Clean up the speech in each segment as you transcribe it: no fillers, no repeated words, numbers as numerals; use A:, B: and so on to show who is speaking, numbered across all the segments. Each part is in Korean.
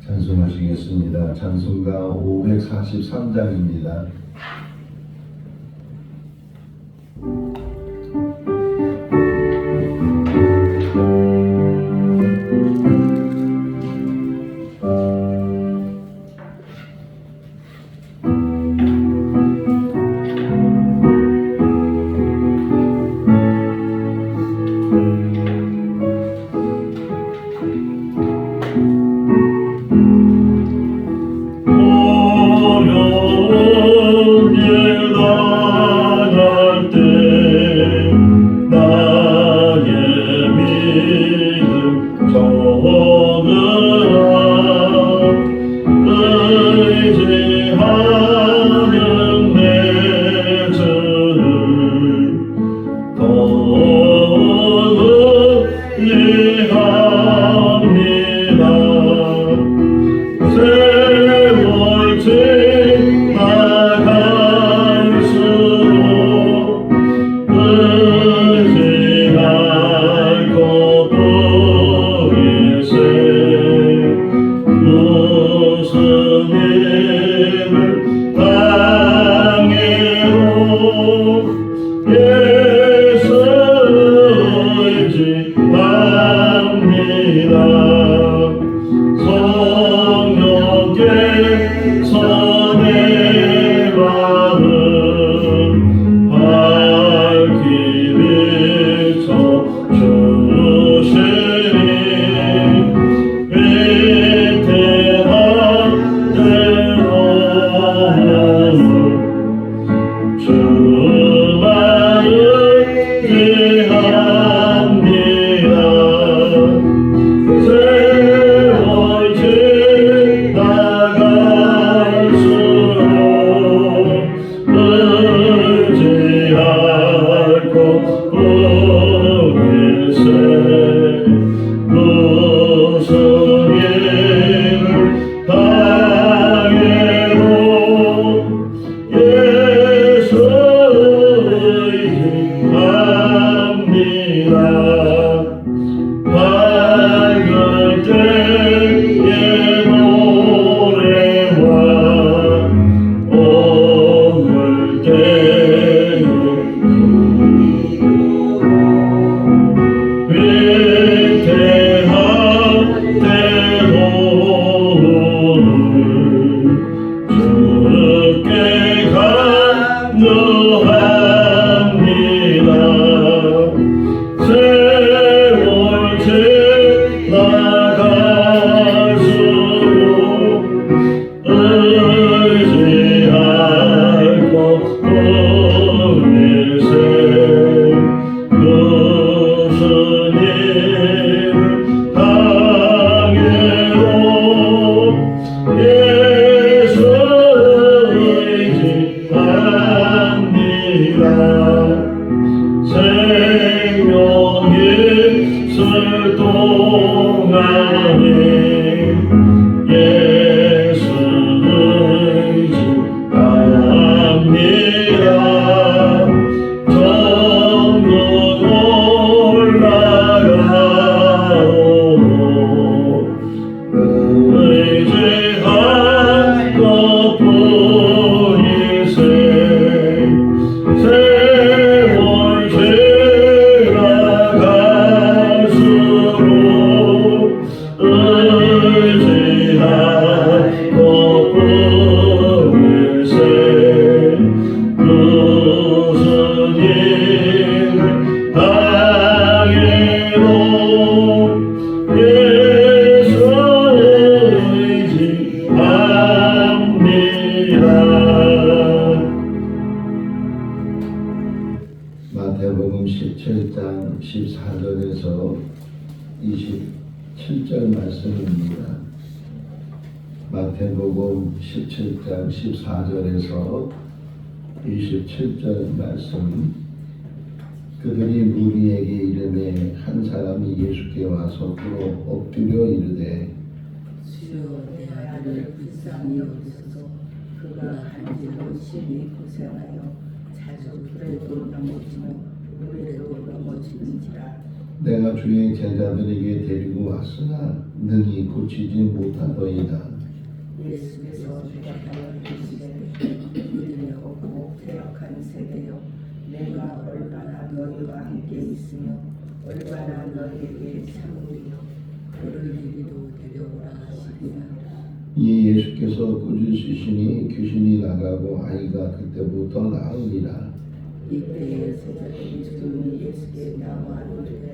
A: 찬송하시겠습니다. 찬송가 543장입니다. 마태복음 17장 14절에서 27절 말씀입니다. 마태복음 17장 14절에서 27절 말씀. 그들이 무리에게 이르매 한 사람이 예수께 와서 또 엎드려 이르되
B: 주여 내 아들을 불쌍히 여기소서. 그가 간질로 심히 고생하여 자주 불에도 넘어지고 물에도 넘어지는지라.
A: 내가 주의 제자들에게 데리고 왔으나 능히 고치지 못하더이다.
B: 예수께서 대답하여 이르시되 믿음이 없고 퇴역한 세대여, 내가 얼마나 너희와 함께 있으며 얼마나 너희에게 참으리요. 그를 이리로 데려오라 하시니라.
A: 이 예수께서 꾸짖으시니 귀신이 나가고 아이가 그때부터 나으니라.
B: 이때에 제자들이 조용히 예수께 나와 이르되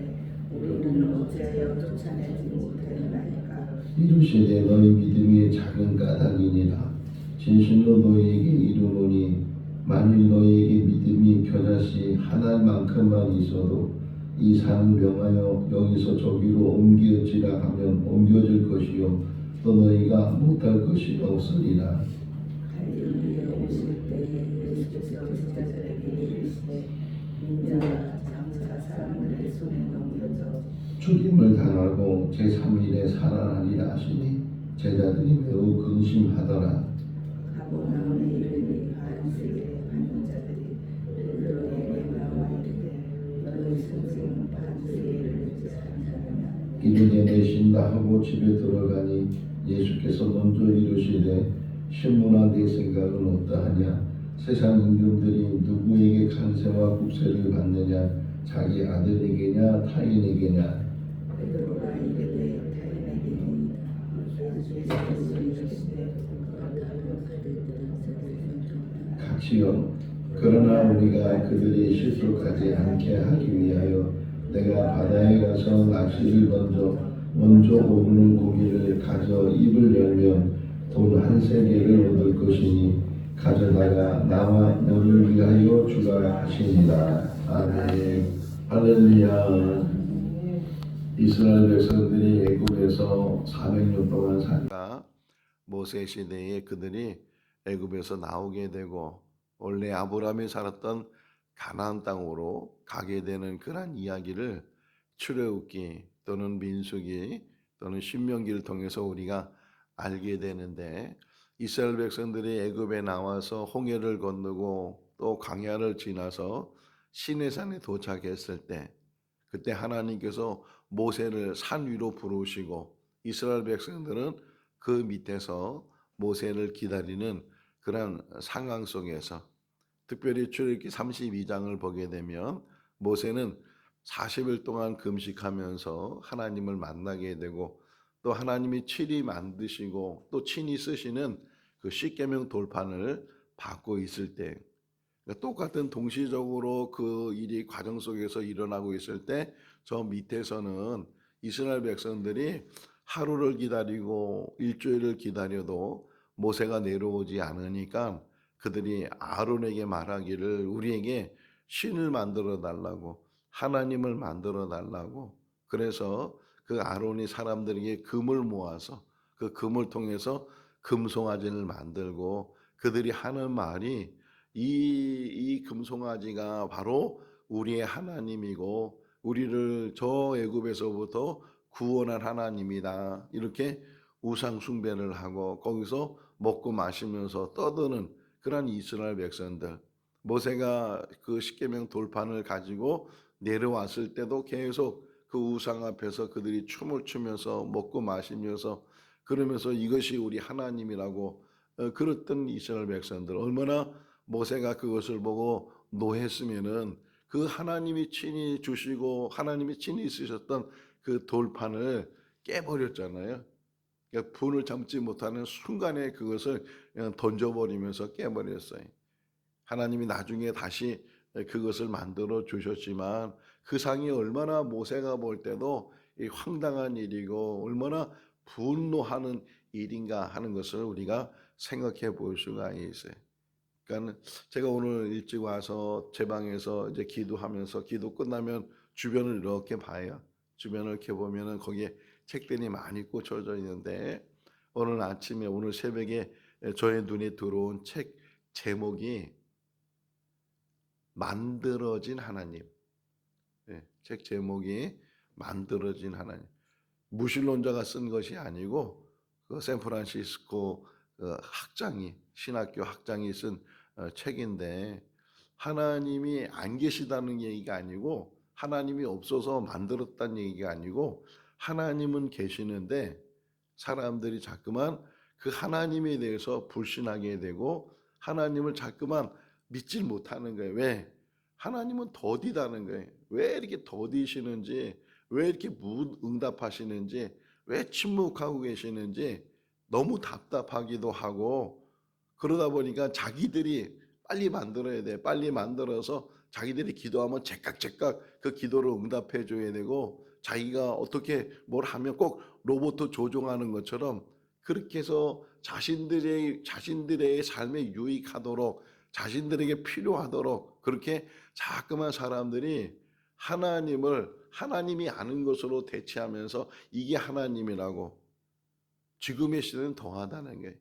B: 우리는 어찌하여 쫓아내지 못하였나이까.
A: 이르시되 너희 믿음이 작은 까닭이니라. 진실로 너희에게 이르노니 만일 너희에게 믿음이 겨자씨 하나만큼만 있어도 이 산을 명하여 여기서 저기로 옮겨지라 하면 옮겨질 것이요 또 너희가 못할 것이 없으리라.
B: 갈릴리에 오실 때에 예수께서 제자들에게 이르시되 인자가 장차 사람들의 손에 넘겨져
A: 죽임을 당하고 제3일에 살아나리라 하시니 제자들이 매우 근심하더라.
B: 가버나움에 이르니 바리새인의 한 자들이 베드로에게 나와 이르되 너희 선생은 바리새인을 제사하느냐.
A: 이르되 내신다 하고 집에 들어가니 예수께서 먼저 이르시되 시몬아 네 생각은 어떠하냐. 세상 임금들이 누구에게 간세와 국세를 받느냐. 자기 아들에게냐 타인에게냐.
B: 베드로가 이르되 타인에게니이다. 예수께서 이르시되
A: 같이요. 그러나 우리가 그들이 실족하지 않게 하기 위하여 내가 바다에 가서 낚시를 던져 먼저 오르는 고기를 가져 입을 열면 돈 한 세겔을 얻을 것이니 가져다가 나와 너를 위하여 주라 하시니라. 아멘. 할렐루야. 이스라엘 백성들이 애굽에서 400년 동안 살다가 모세 시대에 그들이 애굽에서 나오게 되고 원래 아브라함이 살았던 가나안 땅으로 가게 되는 그런 이야기를 출애굽기 또는 민수기 또는 신명기를 통해서 우리가 알게 되는데, 이스라엘 백성들이 애굽에 나와서 홍해를 건너고 또 광야를 지나서 시내산에 도착했을 때 그때 하나님께서 모세를 산 위로 부르시고 이스라엘 백성들은 그 밑에서 모세를 기다리는 그런 상황 속에서 특별히 출애굽기 32장을 보게 되면 모세는 40일 동안 금식하면서 하나님을 만나게 되고 또 하나님이 친히 만드시고 또 친히 쓰시는 그 십계명 돌판을 받고 있을 때, 똑같은 동시적으로 그 일이 과정 속에서 일어나고 있을 때 저 밑에서는 이스라엘 백성들이 하루를 기다리고 일주일을 기다려도 모세가 내려오지 않으니까 그들이 아론에게 말하기를 우리에게 신을 만들어 달라고, 하나님을 만들어 달라고. 그래서 그 아론이 사람들에게 금을 모아서 그 금을 통해서 금송아지를 만들고 그들이 하는 말이 이 금송아지가 바로 우리의 하나님이고 우리를 저 애굽에서부터 구원한 하나님이다. 이렇게 우상 숭배를 하고 거기서 먹고 마시면서 떠드는 그런 이스라엘 백성들. 모세가 그 십계명 돌판을 가지고 내려왔을 때도 계속 그 우상 앞에서 그들이 춤을 추면서 먹고 마시면서 그러면서 이것이 우리 하나님이라고 그랬던 이스라엘 백성들. 얼마나 모세가 그것을 보고 노했으면은 그 하나님이 친히 주시고 하나님이 친히 쓰셨던 그 돌판을 깨버렸잖아요. 그러니까 분을 참지 못하는 순간에 그것을 그냥 던져버리면서 깨버렸어요. 하나님이 나중에 다시 그것을 만들어 주셨지만 그 상이 얼마나 모세가 볼 때도 황당한 일이고 얼마나 분노하는 일인가 하는 것을 우리가 생각해 볼 수가 있어요. 그러니까 제가 오늘 일찍 와서 제 방에서 이제 기도하면서 기도 끝나면 주변을 이렇게 봐요. 주변을 이렇게 보면은 거기에 책들이 많이 꽂혀져 있는데 오늘 아침에 오늘 새벽에 저의 눈에 들어온 책 제목이 만들어진 하나님. 책 제목이 만들어진 하나님. 무신론자가 쓴 것이 아니고 그 샌프란시스코 학장이 신학교 학장이 쓴 책인데 하나님이 안 계시다는 얘기가 아니고 하나님이 없어서 만들었다는 얘기가 아니고 하나님은 계시는데 사람들이 자꾸만 그 하나님에 대해서 불신하게 되고 하나님을 자꾸만 믿질 못하는 거예요. 왜? 하나님은 더디다는 거예요. 왜 이렇게 더디시는지, 왜 이렇게 무응답하시는지, 왜 침묵하고 계시는지 너무 답답하기도 하고 그러다 보니까 자기들이 빨리 만들어야 돼. 빨리 만들어서 자기들이 기도하면 제깍제깍 그 기도를 응답해 줘야 되고 자기가 어떻게 뭘 하면 꼭 로봇 조종하는 것처럼 그렇게 해서 자신들의 삶에 유익하도록 자신들에게 필요하도록 그렇게 자꾸만 사람들이 하나님이 아는 것으로 대체하면서 이게 하나님이라고 지금의 시대는 더하다는 거예요.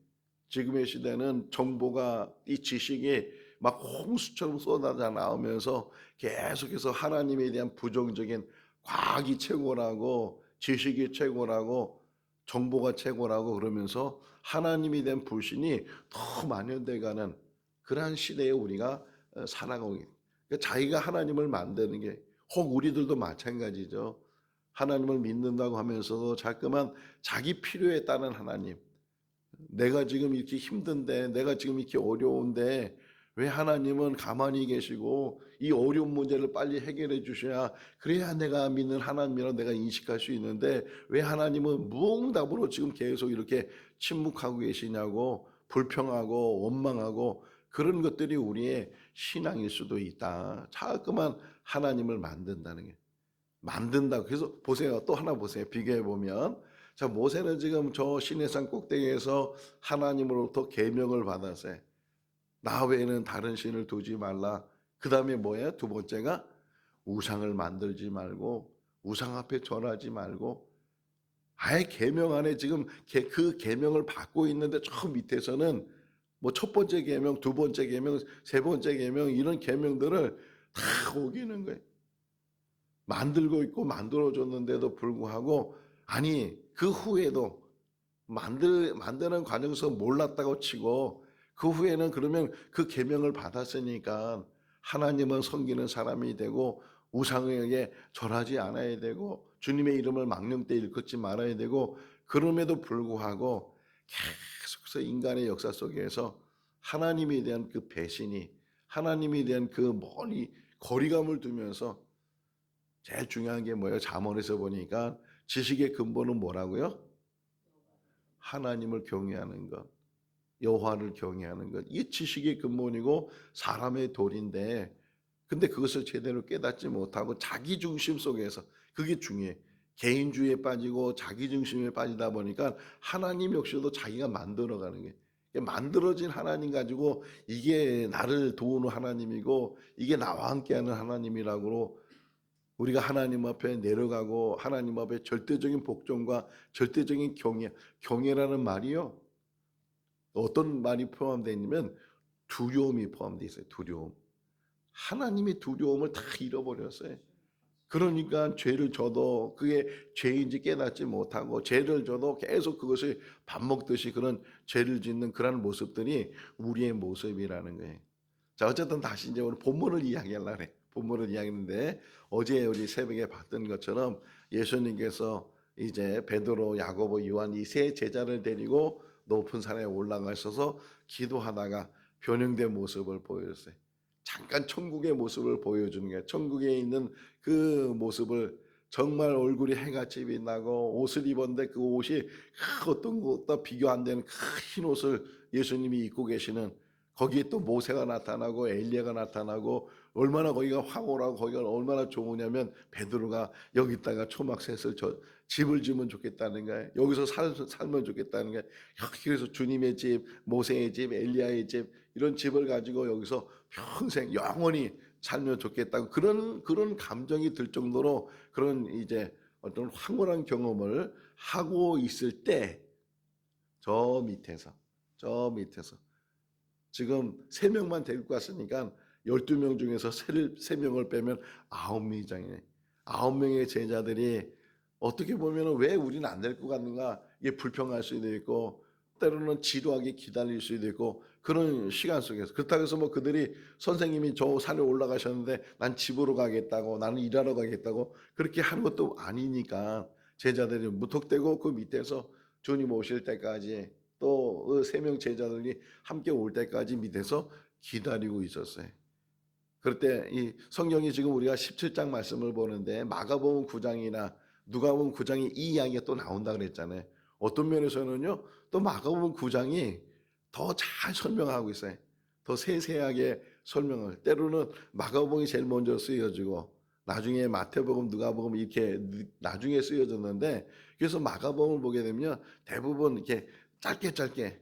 A: 지금의 시대는 정보가 이 지식이 막 홍수처럼 쏟아져 나오면서 계속해서 하나님에 대한 부정적인 과학이 최고라고 지식이 최고라고 정보가 최고라고 그러면서 하나님에 대한 불신이 더 만연돼가는 그러한 시대에 우리가 살아가고 있는 그러니까 자기가 하나님을 만드는 게 혹 우리들도 마찬가지죠. 하나님을 믿는다고 하면서도 자꾸만 자기 필요에 따른 하나님 내가 지금 이렇게 힘든데 내가 지금 이렇게 어려운데 왜 하나님은 가만히 계시고 이 어려운 문제를 빨리 해결해 주셔야 그래야 내가 믿는 하나님이라고 내가 인식할 수 있는데 왜 하나님은 무응답으로 지금 계속 이렇게 침묵하고 계시냐고 불평하고 원망하고 그런 것들이 우리의 신앙일 수도 있다. 자꾸만 하나님을 만든다는 게 만든다. 그래서 보세요. 또 하나 보세요. 비교해 보면 자 모세는 지금 저 시내산 꼭대기에서 하나님으로부터 계명을 받았어요. 나 외에는 다른 신을 두지 말라. 그 다음에 뭐예요? 두 번째가 우상을 만들지 말고 우상 앞에 절하지 말고 아예 계명 안에 지금 그 계명을 받고 있는데 저 밑에서는 뭐 첫 번째 계명, 두 번째 계명, 세 번째 계명 이런 계명들을 다 어기는 거예요. 만들고 있고 만들어줬는데도 불구하고 아니 그 후에도 만드는 과정에서 몰랐다고 치고 그 후에는 그러면 그 계명을 받았으니까 하나님은 섬기는 사람이 되고 우상에게 절하지 않아야 되고 주님의 이름을 망령 때 일컫지 말아야 되고 그럼에도 불구하고 계속해서 인간의 역사 속에서 하나님에 대한 그 배신이 하나님에 대한 그 멀리 거리감을 두면서 제일 중요한 게 뭐예요? 잠언에서 보니까 지식의 근본은 뭐라고요? 하나님을 경외하는 것, 여호와를 경외하는 것. 이게 지식의 근본이고 사람의 도리인데 근데 그것을 제대로 깨닫지 못하고 자기 중심 속에서 그게 중요해. 개인주의에 빠지고 자기 중심에 빠지다 보니까 하나님 역시도 자기가 만들어가는 게 만들어진 하나님 가지고 이게 나를 도우는 하나님이고 이게 나와 함께하는 하나님이라고 우리가 하나님 앞에 내려가고 하나님 앞에 절대적인 복종과 절대적인 경외라는 말이요. 어떤 말이 포함되어 있냐면 두려움이 포함되어 있어요. 두려움. 하나님의 두려움을 다 잃어버렸어요. 그러니까 죄를 져도 그게 죄인지 깨닫지 못하고 죄를 져도 계속 그것을 밥 먹듯이 그런 죄를 짓는 그런 모습들이 우리의 모습이라는 거예요. 자, 어쨌든 다시 이제 오늘 본문을 이야기하려고 해. 본문을 이야기했는데 어제 우리 새벽에 봤던 것처럼 예수님께서 이제 베드로, 야고보, 요한 이 세 제자를 데리고 높은 산에 올라가셔서 기도하다가 변형된 모습을 보여줬어요. 잠깐 천국의 모습을 보여주는 거예요. 천국에 있는 그 모습을 정말 얼굴이 해같이 빛나고 옷을 입었는데 그 옷이 어떤 것과 비교 안 되는 흰 옷을 예수님이 입고 계시는 거기에 또 모세가 나타나고 엘리야가 나타나고 얼마나 거기가 황홀하고 거기가 얼마나 좋으냐면 베드로가 여기다가 초막셋을 집을 지으면 좋겠다는 거예요. 여기서 살면 좋겠다는 거예요. 그래서 주님의 집, 모세의 집, 엘리야의 집 이런 집을 가지고 여기서 평생 영원히 살면 좋겠다고 그런 감정이 들 정도로 그런 이제 어떤 황홀한 경험을 하고 있을 때 저 밑에서 지금 3명만 데리고 갔으니까 12명 중에서 3명을 빼면 9명이잖아요. 9명의 제자들이 어떻게 보면 왜 우리는 안 데리고 갔는가 이게 불평할 수도 있고 때로는 지루하게 기다릴 수도 있고 그런 시간 속에서 그렇다고 해서 뭐 그들이 선생님이 저 산에 올라가셨는데 난 집으로 가겠다고 나는 일하러 가겠다고 그렇게 하는 것도 아니니까 제자들이 무턱대고 그 밑에서 주님 오실 때까지 또 그 세 명 제자들이 함께 올 때까지 밑에서 기다리고 있었어요. 그럴 때 이 성경이 지금 우리가 17장 말씀을 보는데 마가복음 9장이나 누가복음 9장이 이 이야기가 또 나온다 그랬잖아요. 어떤 면에서는요. 또 마가복음 9장이 더 잘 설명하고 있어요. 더 세세하게 설명을. 때로는 마가복음이 제일 먼저 쓰여지고 나중에 마태복음, 누가복음 이렇게 나중에 쓰여졌는데 그래서 마가복음을 보게 되면 대부분 이렇게 짧게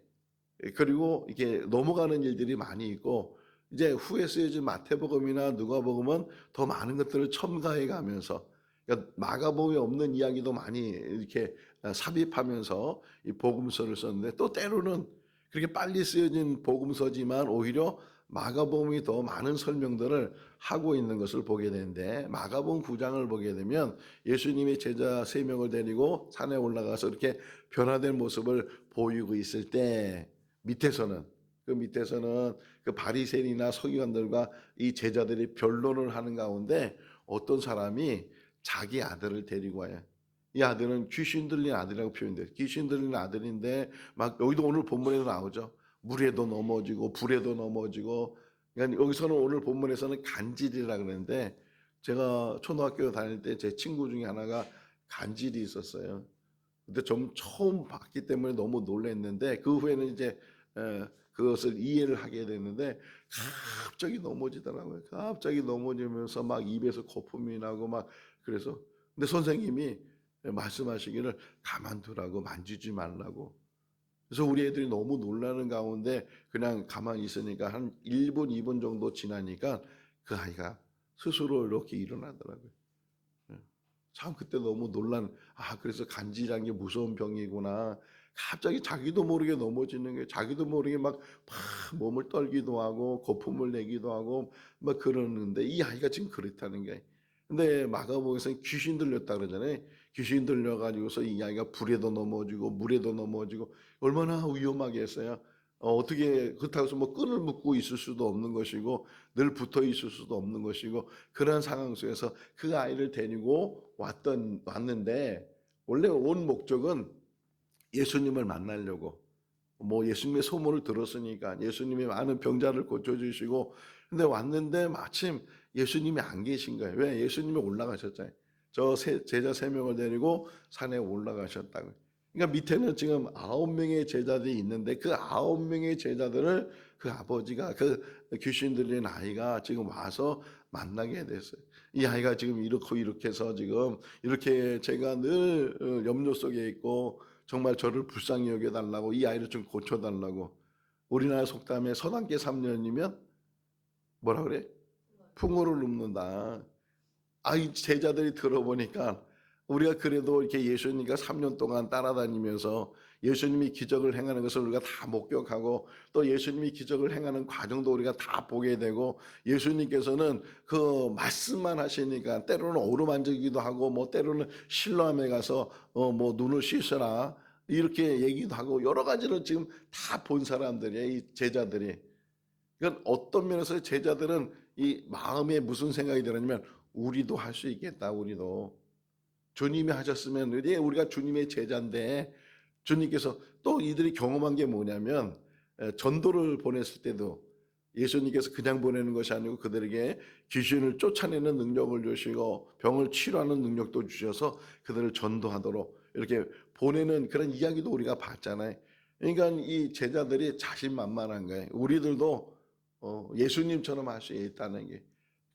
A: 그리고 이렇게 넘어가는 일들이 많이 있고 이제 후에 쓰여진 마태복음이나 누가복음은 더 많은 것들을 첨가해 가면서 그러니까 마가복음에 없는 이야기도 많이 이렇게 삽입하면서 이 복음서를 썼는데 또 때로는 그렇게 빨리 쓰여진 복음서지만 오히려 마가복음이 더 많은 설명들을 하고 있는 것을 보게 되는데 마가복음 9장을 보게 되면 예수님이 제자 3명을 데리고 산에 올라가서 이렇게 변화된 모습을 보이고 있을 때 밑에서는 그 바리새인이나 서기관들과 이 제자들이 변론을 하는 가운데 어떤 사람이 자기 아들을 데리고 와요. 이 아들은 귀신 들린 아들이라고 표현돼요. 귀신 들린 아들인데 막 여기도 오늘 본문에도 나오죠. 물에도 넘어지고 불에도 넘어지고 그러니까 여기서는 오늘 본문에서는 간질이라 그러는데 제가 초등학교 다닐 때 제 친구 중에 하나가 간질이 있었어요. 근데 좀 처음 봤기 때문에 너무 놀랐는데 그 후에는 이제 그것을 이해를 하게 됐는데 갑자기 넘어지더라고요. 갑자기 넘어지면서 막 입에서 거품이 나고 막 그래서 근데 선생님이 말씀하시기를 가만두라고 만지지 말라고. 그래서 우리 애들이 너무 놀라는 가운데 그냥 가만히 있으니까 한 1분, 2분 정도 지나니까 그 아이가 스스로 이렇게 일어나더라고요. 참 그때 너무 그래서 간질이란 게 무서운 병이구나. 갑자기 자기도 모르게 넘어지는 게 자기도 모르게 막 몸을 떨기도 하고 거품을 내기도 하고 막 그러는데 이 아이가 지금 그렇다는 게. 근데 마가복음에서는 귀신 들렸다 그러잖아요. 귀신 들려가지고서 이 아이가 불에도 넘어지고 물에도 넘어지고 얼마나 위험하게 했어요. 어떻게 그렇다고 해서 뭐 끈을 묶고 있을 수도 없는 것이고 늘 붙어 있을 수도 없는 것이고 그런 상황 속에서 그 아이를 데리고 왔는데 원래 온 목적은 예수님을 만나려고 뭐 예수님의 소문을 들었으니까 예수님이 많은 병자를 고쳐주시고 근데 왔는데 마침 예수님이 안 계신 거예요. 왜? 예수님이 올라가셨잖아요. 제자 3명을 데리고 산에 올라가셨다고. 그러니까 밑에는 지금 9명의 제자들이 있는데 그 9명의 제자들을 그 아버지가 그 귀신 들린 아이가 지금 와서 만나게 됐어요. 이 아이가 지금 이렇게 해서 지금 이렇게 제가 늘 염려 속에 있고 정말 저를 불쌍히 여겨달라고 이 아이를 좀 고쳐달라고. 우리나라 속담에 서당계 3년이면 뭐라 그래? 풍어를 눕는다. 이 제자들이 들어보니까 우리가 그래도 이렇게 예수님과 3년 동안 따라다니면서 예수님이 기적을 행하는 것을 우리가 다 목격하고 또 예수님이 기적을 행하는 과정도 우리가 다 보게 되고 예수님께서는 그 말씀만 하시니까 때로는 어루만지기도 하고 뭐 때로는 실로암에 가서 뭐 눈을 씻으라 이렇게 얘기도 하고 여러 가지를 지금 다 본 사람들이에요. 이 제자들이. 그러니까 어떤 면에서 제자들은 이 마음에 무슨 생각이 들었냐면 우리도 할 수 있겠다. 우리도. 주님이 하셨으면 우리가 주님의 제자인데 주님께서 또 이들이 경험한 게 뭐냐면 전도를 보냈을 때도 예수님께서 그냥 보내는 것이 아니고 그들에게 귀신을 쫓아내는 능력을 주시고 병을 치료하는 능력도 주셔서 그들을 전도하도록 이렇게 보내는 그런 이야기도 우리가 봤잖아요. 그러니까 이 제자들이 자신만만한 거예요. 우리들도 예수님처럼 할 수 있다는 게.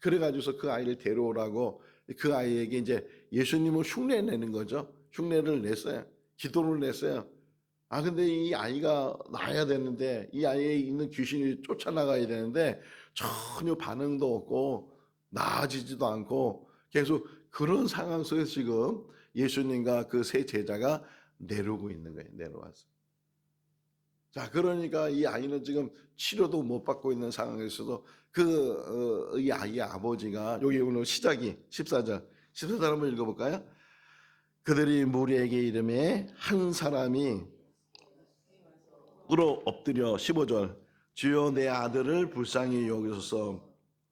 A: 그래가지고서 그 아이를 데려오라고 그 아이에게 이제 예수님을 흉내 내는 거죠. 흉내를 냈어요. 기도를 냈어요. 근데 이 아이가 나아야 되는데 이 아이에 있는 귀신이 쫓아나가야 되는데 전혀 반응도 없고 나아지지도 않고 계속 그런 상황 속에서 지금 예수님과 그 세 제자가 내려오고 있는 거예요. 내려와서. 자, 그러니까 이 아이는 지금 치료도 못 받고 있는 상황에서도 이 아이의 아버지가 여기 오늘 시작이 14절. 14절 한번 읽어볼까요? 그들이 무리에게 이름에 한 사람이 엎드려 15절 주여 내 아들을 불쌍히 여기소서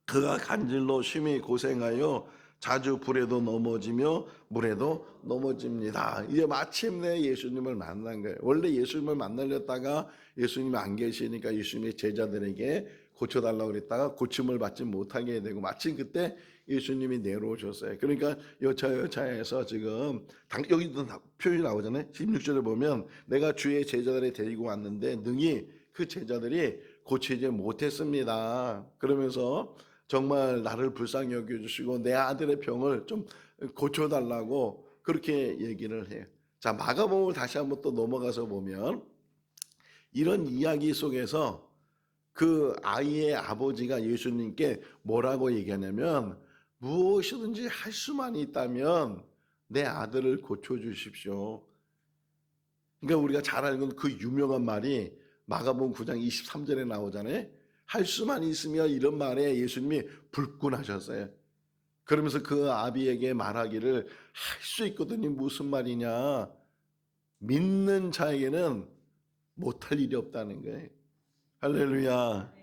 A: 그가 간질로 심히 고생하여 자주 불에도 넘어지며 물에도 넘어집니다. 이제 마침내 예수님을 만난 거예요. 원래 예수님을 만나려다가 예수님이 안 계시니까 예수님의 제자들에게 고쳐달라고 그랬다가 고침을 받지 못하게 되고 마침 그때 예수님이 내려오셨어요. 그러니까 여차여차해서 지금 여기도 표현이 나오잖아요. 16절에 보면 내가 주의 제자들을 데리고 왔는데 능히 그 제자들이 고치지 못했습니다. 그러면서 정말 나를 불쌍히 여겨주시고 내 아들의 병을 좀 고쳐달라고 그렇게 얘기를 해요. 자, 마가복음을 다시 한번 또 넘어가서 보면 이런 이야기 속에서 그 아이의 아버지가 예수님께 뭐라고 얘기하냐면 무엇이든지 할 수만 있다면 내 아들을 고쳐주십시오. 그러니까 우리가 잘 알고 있는 그 유명한 말이 마가복음 9장 23절에 나오잖아요. 할 수만 있으면 이런 말에 예수님이 불끈하셨어요. 그러면서 그 아비에게 말하기를 할 수 있거든요. 무슨 말이냐. 믿는 자에게는 못할 일이 없다는 거예요. 할렐루야.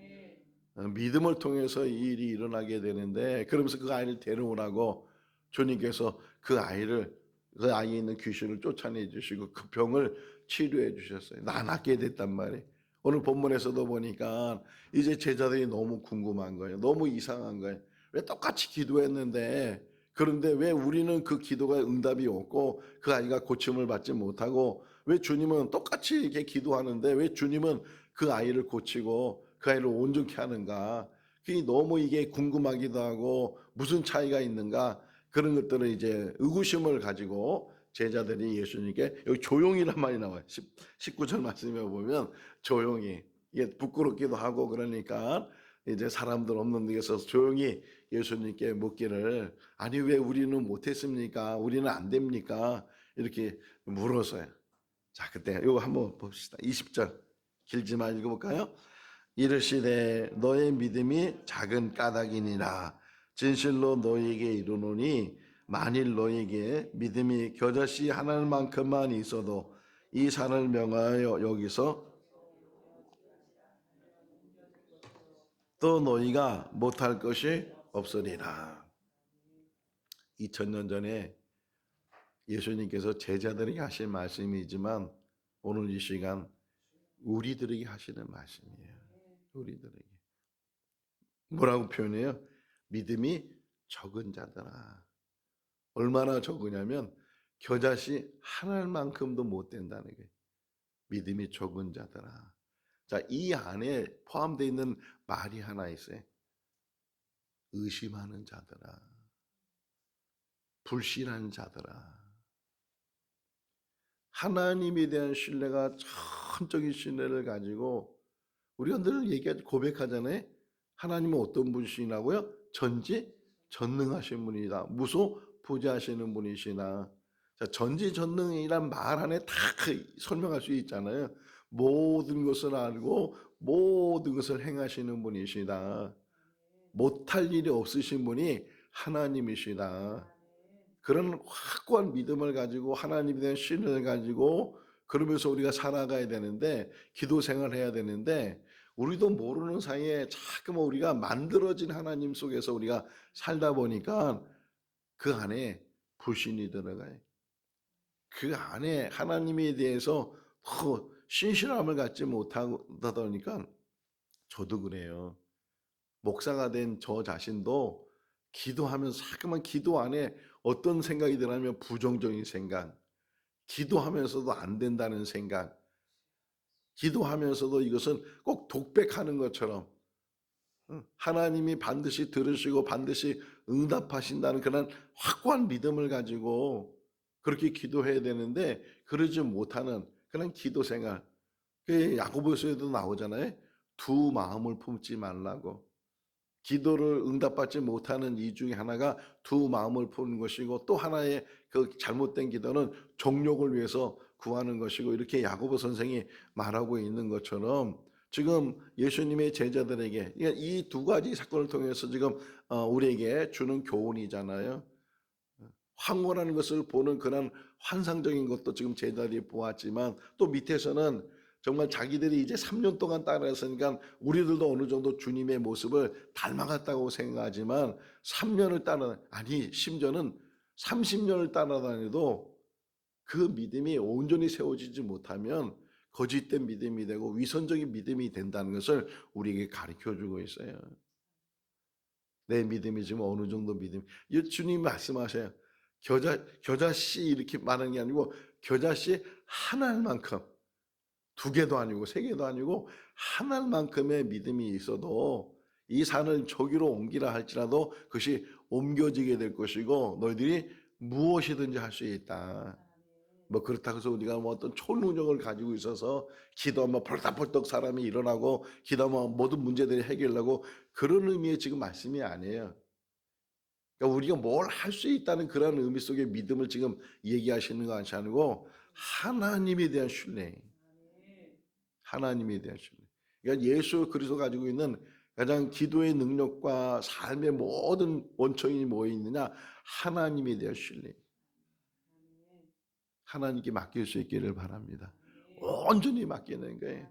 A: 믿음을 통해서 이 일이 일어나게 되는데 그러면서 그 아이를 데려오라고 주님께서 그 아이에 있는 귀신을 쫓아내 주시고 그 병을 치료해 주셨어요. 나 낫게 됐단 말이에요. 오늘 본문에서도 보니까 이제 제자들이 너무 궁금한 거예요. 너무 이상한 거예요. 왜 똑같이 기도했는데 그런데 왜 우리는 그 기도가 응답이 없고 그 아이가 고침을 받지 못하고 왜 주님은 똑같이 이렇게 기도하는데 왜 주님은 그 아이를 고치고 그 아이를 온전케 하는가? 그게 너무 이게 궁금하기도 하고 무슨 차이가 있는가? 그런 것들을 이제 의구심을 가지고 제자들이 예수님께 여기 조용히란 말이 나와요. 19절 말씀에 보면 조용히 이게 부끄럽기도 하고 그러니까 이제 사람들 없는 데서 조용히 예수님께 묻기를 아니 왜 우리는 못했습니까? 우리는 안 됩니까? 이렇게 물어서요. 자 그때 이거 한번 봅시다. 20절 길지만 읽어볼까요? 이르시되 너의 믿음이 작은 까닭이니라 진실로 너희에게 이르노니 만일 너희에게 믿음이 겨자씨 하나만큼만 있어도 이 산을 명하여 여기서 또 너희가 못할 것이 없으리라. 2000년 전에 예수님께서 제자들에게 하신 말씀이지만 오늘 이 시간 우리들에게 하시는 말씀이에요. 우리들에게. 뭐라고 표현해요? 믿음이 적은 자들아. 얼마나 적으냐면 겨자씨 하늘만큼도 못 된다는 거예요. 믿음이 적은 자들아. 자, 이 안에 포함되어 있는 말이 하나 있어요. 의심하는 자들아. 불신한 자들아. 하나님에 대한 신뢰가 전적인 신뢰를 가지고 우리가 늘 고백하잖아요. 하나님은 어떤 분이시냐고요? 전지전능하신 분이다. 무소부재하시는 분이시나. 자, 전지전능이란 말 안에 다 설명할 수 있잖아요. 모든 것을 알고 모든 것을 행하시는 분이시다. 못할 일이 없으신 분이 하나님이시다. 그런 확고한 믿음을 가지고 하나님에 대한 신뢰를 가지고 그러면서 우리가 살아가야 되는데 기도 생활을 해야 되는데 우리도 모르는 사이에 자꾸만 우리가 만들어진 하나님 속에서 우리가 살다 보니까 그 안에 불신이 들어가요. 그 안에 하나님에 대해서 신실함을 갖지 못하다 보니까 저도 그래요. 목사가 된 저 자신도 기도하면서 자꾸만 기도 안에 어떤 생각이 드냐면 부정적인 생각, 기도하면서도 안 된다는 생각, 기도하면서도 이것은 꼭 독백하는 것처럼 하나님이 반드시 들으시고 반드시 응답하신다는 그런 확고한 믿음을 가지고 그렇게 기도해야 되는데 그러지 못하는 그런 기도 생활. 그 야고보서에도 나오잖아요. 두 마음을 품지 말라고. 기도를 응답받지 못하는 이 중에 하나가 두 마음을 푸는 것이고 또 하나의 그 잘못된 기도는 정욕을 위해서 구하는 것이고 이렇게 야고보 선생이 말하고 있는 것처럼 지금 예수님의 제자들에게 이 두 가지 사건을 통해서 지금 우리에게 주는 교훈이잖아요. 황홀하는 것을 보는 그런 환상적인 것도 지금 제자들이 보았지만 또 밑에서는 정말 자기들이 이제 3년 동안 따라했으니까 우리들도 어느 정도 주님의 모습을 닮아갔다고 생각하지만 3년을 아니 심지어는 30년을 따라다녀도 그 믿음이 온전히 세워지지 못하면 거짓된 믿음이 되고 위선적인 믿음이 된다는 것을 우리에게 가르쳐주고 있어요. 내 믿음이 지금 어느 정도 믿음. 주님이 말씀하셔요. 겨자씨 이렇게 말하는 게 아니고 겨자씨 하나만큼, 2개도 아니고 3개도 아니고 하나만큼의 믿음이 있어도 이 산을 저기로 옮기라 할지라도 그것이 옮겨지게 될 것이고 너희들이 무엇이든지 할 수 있다. 뭐 그렇다고 해서 우리가 뭐 어떤 초능력을 가지고 있어서 기도하면 벌떡벌떡 사람이 일어나고 기도하면 모든 문제들이 해결하고 그런 의미의 지금 말씀이 아니에요. 그러니까 우리가 뭘 할 수 있다는 그런 의미 속의 믿음을 지금 얘기하시는 것이 아니고 하나님에 대한 신뢰. 하나님에 대한 신뢰. 그러니까 예수 그리스도 가지고 있는 가장 기도의 능력과 삶의 모든 원천이 뭐에 있느냐? 하나님에 대한 신뢰. 하나님께 맡길 수 있기를 바랍니다. 온전히 맡기는 거예요.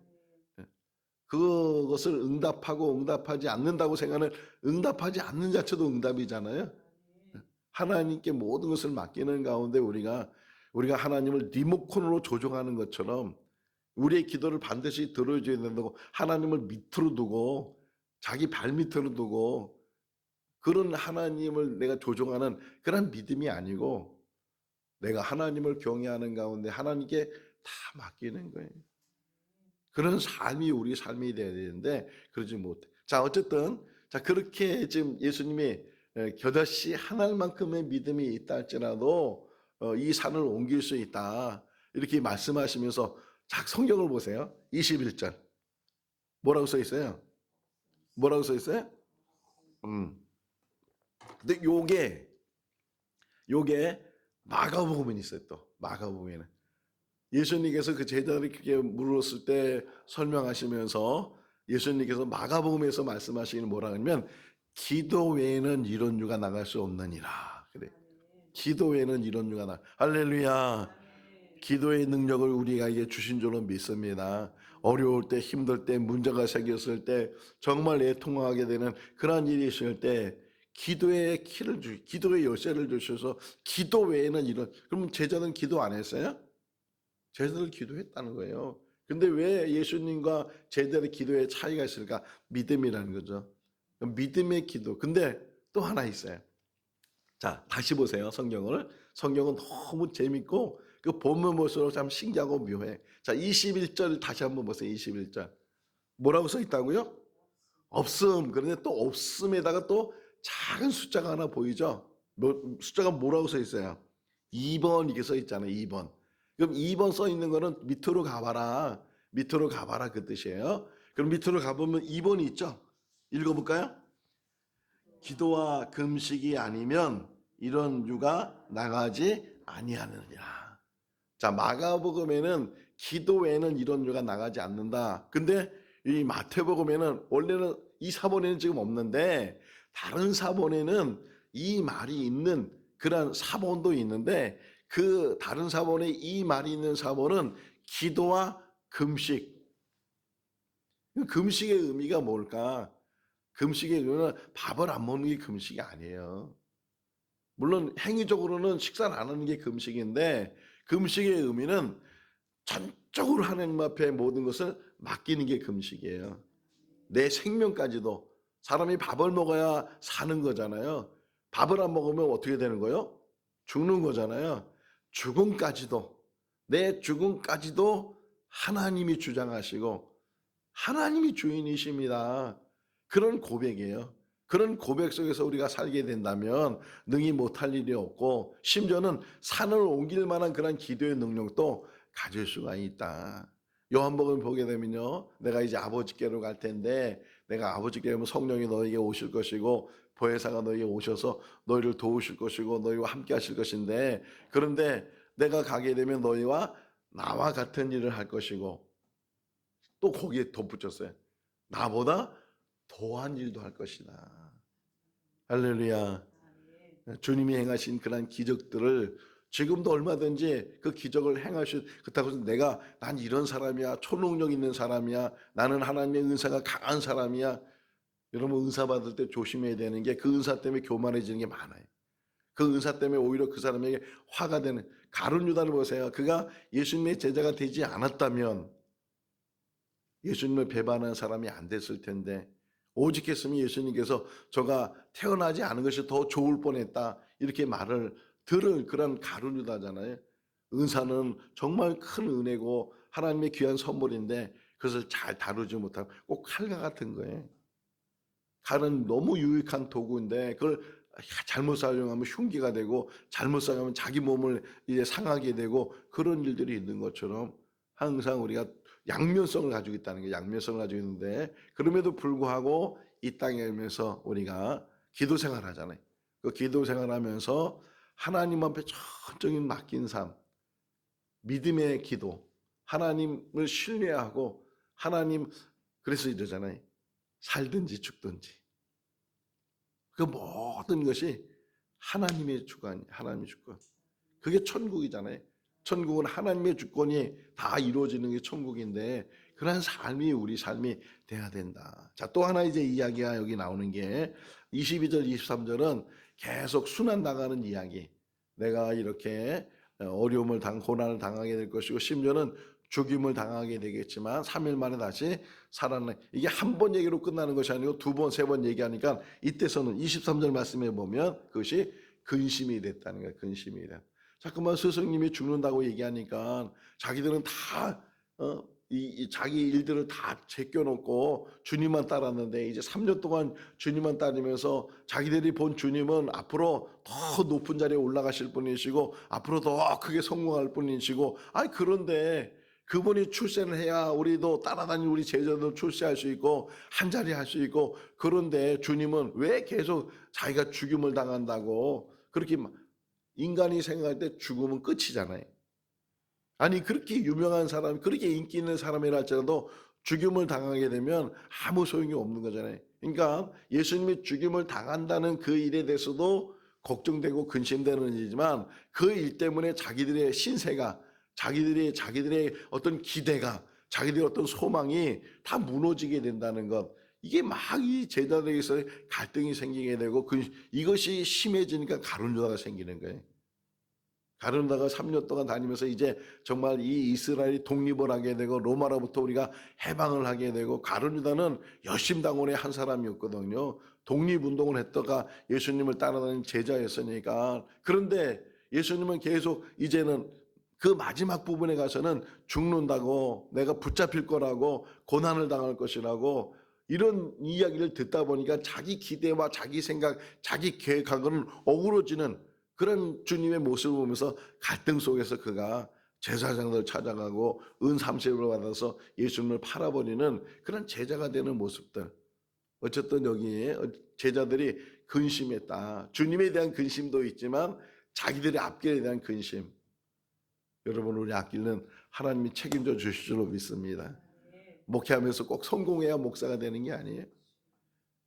A: 그것을 응답하고 응답하지 않는다고 생각하는 응답하지 않는 자체도 응답이잖아요. 하나님께 모든 것을 맡기는 가운데 우리가 하나님을 리모컨으로 조종하는 것처럼 우리의 기도를 반드시 들어줘야 된다고 하나님을 밑으로 두고 자기 발 밑으로 두고 그런 하나님을 내가 조종하는 그런 믿음이 아니고 내가 하나님을 경외하는 가운데 하나님께 다 맡기는 거예요. 그런 삶이 우리 삶이 되어야 되는데 그러지 못해. 자 어쨌든 자 그렇게 지금 예수님이 겨자씨 하나만큼의 믿음이 있다 할지라도 이 산을 옮길 수 있다 이렇게 말씀하시면서 자 성경을 보세요. 21절 뭐라고 써 있어요? 뭐라고 써 있어요? 근데 요게 마가복음에 있어요. 또 마가복음에는 예수님께서 그 제자들이 그렇게 물었을 때 설명하시면서 예수님께서 마가복음에서 말씀하시기는 뭐라 하냐면 기도 외에는 이런 유가 나갈 수 없느니라. 그래. 기도 외에는 이런 유가 할렐루야. 기도의 능력을 우리에게 주신 줄로 믿습니다. 어려울 때, 힘들 때, 문제가 생겼을 때, 정말 애통하게 되는 그러한 일이 있을 때, 기도의 기도의 열쇠를 주셔서 기도 외에는 이런, 그러면 제자는 기도 안 했어요? 제자들 기도했다는 거예요. 근데 왜 예수님과 제자들의 기도에 차이가 있을까? 믿음이라는 거죠. 믿음의 기도. 근데 또 하나 있어요. 자, 다시 보세요. 성경을. 성경은 너무 재밌고 그 보면 볼수록 참 신기하고 묘해. 자, 21절 다시 한번 보세요. 21절. 뭐라고 써 있다고요? 없음. 그런데 또 없음에다가 또 작은 숫자가 하나 보이죠? 숫자가 뭐라고 써 있어요? 2번 이게 써 있잖아요. 2번. 그럼 2번 써 있는 거는 밑으로 가봐라. 밑으로 가봐라 그 뜻이에요. 그럼 밑으로 가보면 2번이 있죠? 읽어볼까요? 기도와 금식이 아니면 이런 유가 나가지 아니하느니라. 자, 마가복음에는 기도 외에는 이런 유가 나가지 않는다. 근데 이 마태복음에는 원래는 이 사본에는 지금 없는데 다른 사본에는 이 말이 있는 그런 사본도 있는데 그 다른 사본에 이 말이 있는 사본은 기도와 금식. 금식의 의미가 뭘까? 금식의 의미는 밥을 안 먹는 게 금식이 아니에요. 물론 행위적으로는 식사를 안 하는 게 금식인데 금식의 의미는 전적으로 하나님 앞에 모든 것을 맡기는 게 금식이에요. 내 생명까지도 사람이 밥을 먹어야 사는 거잖아요. 밥을 안 먹으면 어떻게 되는 거예요? 죽는 거잖아요. 죽음까지도 내 죽음까지도 하나님이 주장하시고 하나님이 주인이십니다. 그런 고백이에요. 그런 고백 속에서 우리가 살게 된다면 능히 못할 일이 없고 심지어는 산을 옮길 만한 그런 기도의 능력도 가질 수가 있다. 요한복음 보게 되면요. 내가 이제 아버지께로 갈 텐데 내가 아버지께 가면 성령이 너에게 오실 것이고 보혜사가 너에게 오셔서 너희를 도우실 것이고 너희와 함께 하실 것인데 그런데 내가 가게 되면 너희와 나와 같은 일을 할 것이고 또 거기에 덧붙였어요. 나보다 더한 일도 할 것이다. 할렐루야. 주님이 행하신 그런 기적들을
C: 지금도 얼마든지 그 기적을 그렇다고 해서 난 이런 사람이야, 초능력 있는 사람이야, 나는 하나님의 은사가 강한 사람이야. 여러분, 은사 받을 때 조심해야 되는 게 그 은사 때문에 교만해지는 게 많아요. 그 은사 때문에 오히려 그 사람에게 화가 되는, 가룟 유다를 보세요. 그가 예수님의 제자가 되지 않았다면 예수님을 배반하는 사람이 안 됐을 텐데, 오직 했으면 예수님께서 저가 태어나지 않은 것이 더 좋을 뻔했다, 이렇게 말을 들을 그런 가룟 유다잖아요. 은사는 정말 큰 은혜고 하나님의 귀한 선물인데 그것을 잘 다루지 못하고 꼭 칼과 같은 거예요. 칼은 너무 유익한 도구인데 그걸 잘못 사용하면 흉기가 되고 잘못 사용하면 자기 몸을 이제 상하게 되고 그런 일들이 있는 것처럼 항상 우리가 양면성을 가지고 있다는 게, 양면성을 가지고 있는데 그럼에도 불구하고 이 땅에 오면서 우리가 기도 생활하잖아요. 그 기도 생활하면서 하나님 앞에 전적인 맡긴 삶, 믿음의 기도, 하나님을 신뢰하고 하나님, 그래서 이러잖아요. 살든지 죽든지 그 모든 것이 하나님의 주관, 하나님의 주권. 그게 천국이잖아요. 천국은 하나님의 주권이 다 이루어지는 게 천국인데 그러한 삶이 우리 삶이 돼야 된다. 자, 또 하나 이제 이야기가 여기 나오는 게 22절, 23절은 계속 순환 당하는 이야기. 내가 이렇게 어려움을 고난을 당하게 될 것이고 심지어는 죽임을 당하게 되겠지만 3일 만에 다시 살아나. 이게 한 번 얘기로 끝나는 것이 아니고 두 번, 세 번 얘기하니까 이때서는 23절 말씀에 보면 그것이 근심이 됐다는 거예요. 근심이 됐다. 자꾸만 스승님이 죽는다고 얘기하니까 자기들은 다 자기 일들을 다 제껴놓고 주님만 따랐는데 이제 3년 동안 주님만 따르면서 자기들이 본 주님은 앞으로 더 높은 자리에 올라가실 분이시고 앞으로 더 크게 성공할 분이시고, 그런데 그분이 출세를 해야 우리도 따라다니는 우리 제자도 출세할 수 있고 한 자리 할 수 있고, 그런데 주님은 왜 계속 자기가 죽임을 당한다고 그렇게, 인간이 생각할 때 죽음은 끝이잖아요. 아니 그렇게 유명한 사람, 그렇게 인기 있는 사람이라 할지라도 죽임을 당하게 되면 아무 소용이 없는 거잖아요. 그러니까 예수님이 죽임을 당한다는 그 일에 대해서도 걱정되고 근심되는 일이지만 그 일 때문에 자기들의 신세가, 자기들의 어떤 기대가, 자기들의 어떤 소망이 다 무너지게 된다는 것, 이게 막 이 제자들에게서 갈등이 생기게 되고 이것이 심해지니까 가룟 유다가 생기는 거예요. 가룟 유다가 3년 동안 다니면서 이제 정말 이 이스라엘이 독립을 하게 되고 로마로부터 우리가 해방을 하게 되고, 가룟 유다는 열심당원의 한 사람이었거든요. 독립운동을 했다가 예수님을 따라다니는 제자였으니까. 그런데 예수님은 계속 이제는 그 마지막 부분에 가서는 죽는다고, 내가 붙잡힐 거라고, 고난을 당할 것이라고, 이런 이야기를 듣다 보니까 자기 기대와 자기 생각, 자기 계획한 것은 어우러지는 그런 주님의 모습을 보면서 갈등 속에서 그가 제사장들 찾아가고 은 30을 받아서 예수님을 팔아버리는 그런 제자가 되는 모습들. 어쨌든 여기에 제자들이 근심했다. 주님에 대한 근심도 있지만 자기들의 앞길에 대한 근심. 여러분, 우리 앞길은 하나님이 책임져 주실 줄로 믿습니다. 목회하면서 꼭 성공해야 목사가 되는 게 아니에요.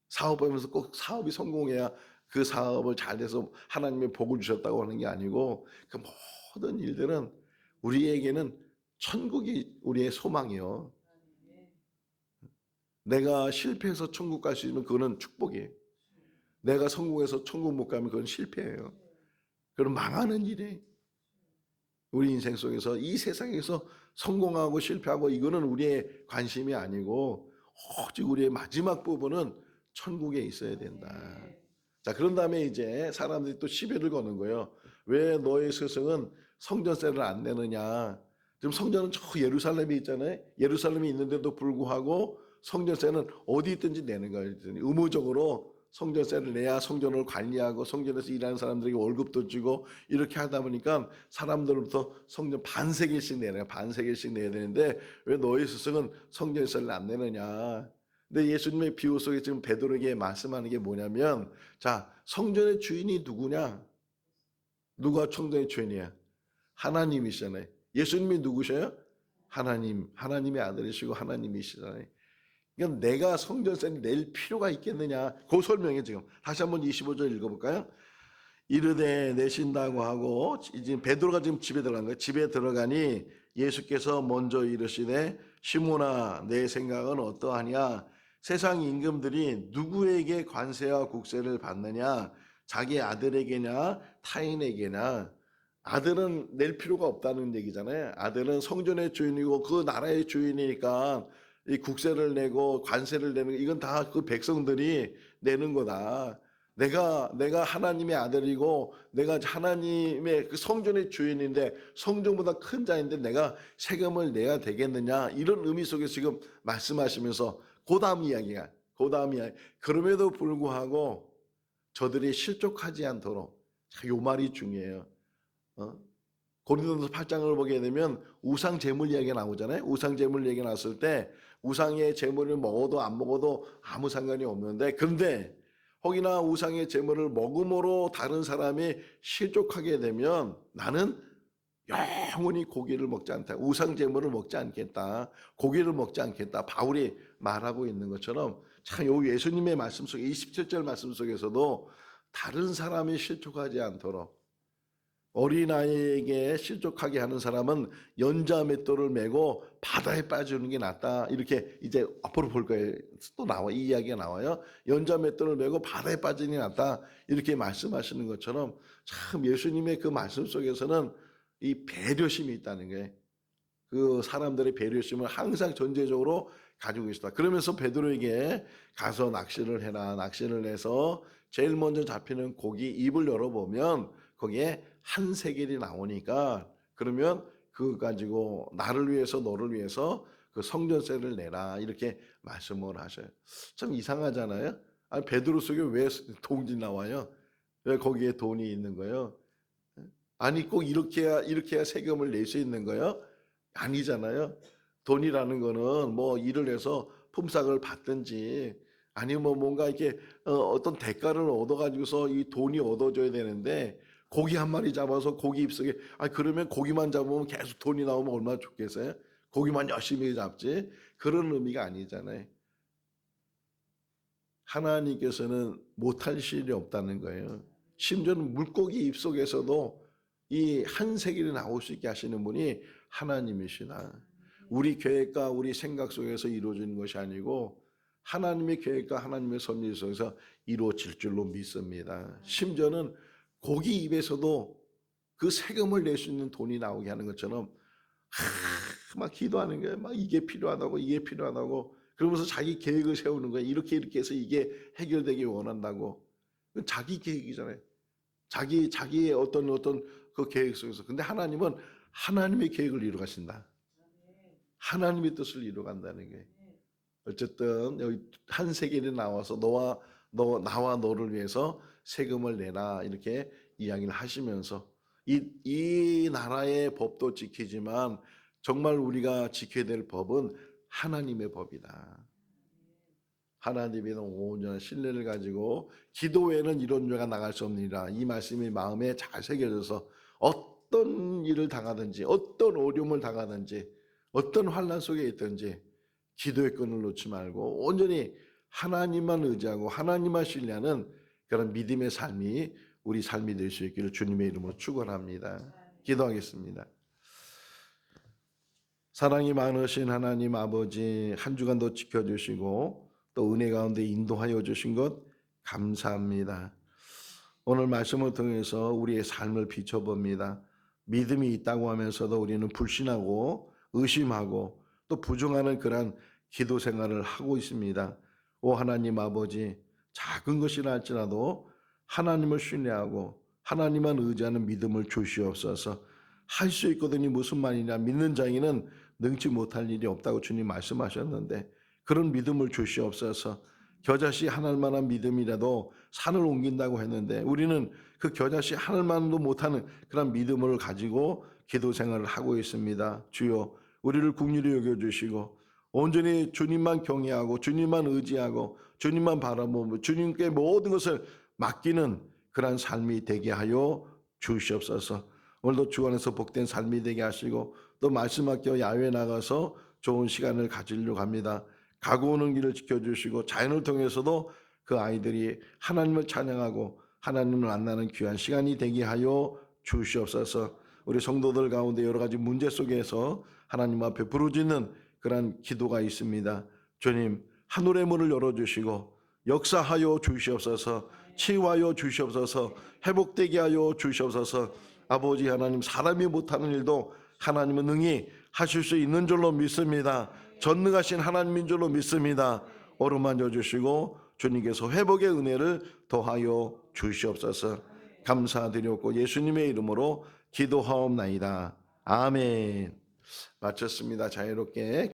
C: 사업하면서 꼭 사업이 성공해야 그 사업을 잘 돼서 하나님의 복을 주셨다고 하는 게 아니고, 그 모든 일들은 우리에게는 천국이 우리의 소망이요. 내가 실패해서 천국 갈 수 있으면 그거는 축복이에요. 내가 성공해서 천국 못 가면 그건 실패예요. 그건 망하는 일이에요. 우리 인생 속에서 이 세상에서 성공하고 실패하고 이거는 우리의 관심이 아니고 오직 우리의 마지막 부분은 천국에 있어야 된다. 자, 그런 다음에 이제 사람들이 또 시비를 거는 거예요. 왜 너의 스승은 성전세를 안 내느냐. 지금 성전은 저 예루살렘에 있잖아요. 예루살렘에 있는데도 불구하고 성전세는 어디 있든지 내는 거예요. 의무적으로 성전세를 내야 성전을 관리하고 성전에서 일하는 사람들에게 월급도 주고 이렇게 하다 보니까 사람들로부터 성전 반세겔씩 내야, 반세겔씩 내야 되는데 왜 너희 스승은 성전세를 안 내느냐. 근데 예수님의 비유 속에 지금 베드로에게 말씀하는 게 뭐냐면, 자, 성전의 주인이 누구냐? 누가 성전의 주인이야? 하나님이시잖아요. 예수님이 누구셔요? 하나님의 아들이시고 하나님이시잖아요. 그러니까 내가 성전세를 낼 필요가 있겠느냐? 그 설명해 지금. 다시 한번 25절 읽어볼까요? 이르되 내신다고 하고 이제 베드로가 지금 집에 들어간 거예요. 집에 들어가니 예수께서 먼저 이르시되 시몬아 내 생각은 어떠하냐 세상 임금들이 누구에게 관세와 국세를 받느냐 자기 아들에게냐 타인에게냐 아들은 낼 필요가 없다는 얘기잖아요. 아들은 성전의 주인이고 그 나라의 주인이니까 이 국세를 내고 관세를 내는 이건 다 그 백성들이 내는 거다. 내가 하나님의 아들이고 내가 하나님의 그 성전의 주인인데 성전보다 큰 자인데 내가 세금을 내야 되겠느냐 이런 의미 속에서 지금 말씀하시면서 그 다음 이야기가 그럼에도 불구하고 저들이 실족하지 않도록 요 말이 중요해요. 고린도서 8장을 보게 되면 우상 제물 이야기가 나오잖아요. 우상 제물 얘기 나왔을 때 우상의 제물을 먹어도 안 먹어도 아무 상관이 없는데 그런데 혹이나 우상의 제물을 먹음으로 다른 사람이 실족하게 되면 나는 영원히 고기를 먹지 않다. 우상 제물을 먹지 않겠다. 고기를 먹지 않겠다. 바울이 말하고 있는 것처럼 참 요 예수님의 말씀 속에 27절 말씀 속에서도 다른 사람이 실족하지 않도록 어린아이에게 실족하게 하는 사람은 연자 맷돌을 메고 바다에 빠지는 게 낫다. 이렇게 이제 앞으로 볼 거예요. 또 나와 이 이야기가 나와요. 연자 맷돌을 메고 바다에 빠지는 게 낫다. 이렇게 말씀하시는 것처럼 참 예수님의 그 말씀 속에서는 이 배려심이 있다는 게 그 사람들의 배려심을 항상 전제적으로 가지고 있다. 그러면서 베드로에게 가서 낚시를 해라. 낚시를 해서 제일 먼저 잡히는 고기 입을 열어보면 거기에 한 세겔이 나오니까 그러면 그거 가지고 나를 위해서 너를 위해서 그 성전세를 내라 이렇게 말씀을 하셔요. 참 이상하잖아요. 아니 베드로 속에 왜 돈이 나와요? 왜 거기에 돈이 있는 거예요? 아니 꼭 이렇게 해야 세금을 낼 수 있는 거예요? 아니잖아요. 돈이라는 거는 뭐 일을 해서 품삯을 받든지 아니면 뭐 뭔가 이렇게 어떤 대가를 얻어가지고서 이 돈이 얻어져야 되는데 고기 한 마리 잡아서 고기 입속에 그러면 고기만 잡으면 계속 돈이 나오면 얼마나 좋겠어요? 고기만 열심히 잡지 그런 의미가 아니잖아요. 하나님께서는 못할 일이 없다는 거예요. 심지어는 물고기 입속에서도 이 한 세겔이 나올 수 있게 하시는 분이 하나님이시다. 우리 계획과 우리 생각 속에서 이루어지는 것이 아니고 하나님의 계획과 하나님의 섭리 속에서 이루어질 줄로 믿습니다. 심지어는 고기 입에서도 그 세금을 낼 수 있는 돈이 나오게 하는 것처럼 막 기도하는 거예요. 막 이게 필요하다고 그러면서 자기 계획을 세우는 거예요. 이렇게 해서 이게 해결되기 원한다고. 자기 계획이잖아요. 자기의 어떤 그 계획 속에서. 근데 하나님은 하나님의 계획을 이루어가신다. 하나님의 뜻을 이루어간다는 게. 어쨌든 여기 한 세겔이 나와서 나와 너를 위해서 세금을 내라 이렇게 이야기를 하시면서 이 나라의 법도 지키지만 정말 우리가 지켜야 될 법은 하나님의 법이다. 하나님의 온전한 신뢰를 가지고 기도 외에는 이런 죄가 나갈 수 없느니라. 이 말씀이 마음에 잘 새겨져서 어떤 일을 당하든지 어떤 어려움을 당하든지 어떤 환난 속에 있든지 기도의 끈을 놓지 말고 온전히 하나님만 의지하고 하나님만 신뢰하는 그런 믿음의 삶이 우리 삶이 될 수 있기를 주님의 이름으로 축원합니다. 기도하겠습니다. 사랑이 많으신 하나님 아버지 한 주간도 지켜주시고 또 은혜 가운데 인도하여 주신 것 감사합니다. 오늘 말씀을 통해서 우리의 삶을 비춰봅니다. 믿음이 있다고 하면서도 우리는 불신하고 의심하고 또 부정하는 그런 기도 생활을 하고 있습니다. 오 하나님 아버지 작은 것이라 할지라도 하나님을 신뢰하고 하나님만 의지하는 믿음을 주시옵소서. 할 수 있거든요. 무슨 말이냐 믿는 자에게는 능치 못할 일이 없다고 주님 말씀하셨는데 그런 믿음을 주시옵소서. 겨자씨 하늘만한 믿음이라도 산을 옮긴다고 했는데 우리는 그 겨자씨 하늘만도 못하는 그런 믿음을 가지고 기도 생활을 하고 있습니다. 주여 우리를 긍휼히 여겨주시고 온전히 주님만 경외하고 주님만 의지하고 주님만 바라보며 주님께 모든 것을 맡기는 그런 삶이 되게 하여 주시옵소서. 오늘도 주 안에서 복된 삶이 되게 하시고 또 말씀 아껴 야외에 나가서 좋은 시간을 가지려고 합니다. 가고 오는 길을 지켜주시고 자연을 통해서도 그 아이들이 하나님을 찬양하고 하나님을 만나는 귀한 시간이 되게 하여 주시옵소서. 우리 성도들 가운데 여러 가지 문제 속에서 하나님 앞에 부르짖는 그러한 기도가 있습니다. 주님, 하늘의 문을 열어주시고 역사하여 주시옵소서. 치유하여 주시옵소서. 회복되게 하여 주시옵소서. 아버지 하나님, 사람이 못하는 일도 하나님은 능히 하실 수 있는 줄로 믿습니다. 전능하신 하나님인 줄로 믿습니다. 어루만져 주시고 주님께서 회복의 은혜를 더하여 주시옵소서. 감사드렸고 예수님의 이름으로 기도하옵나이다. 아멘. 마쳤습니다. 자유롭게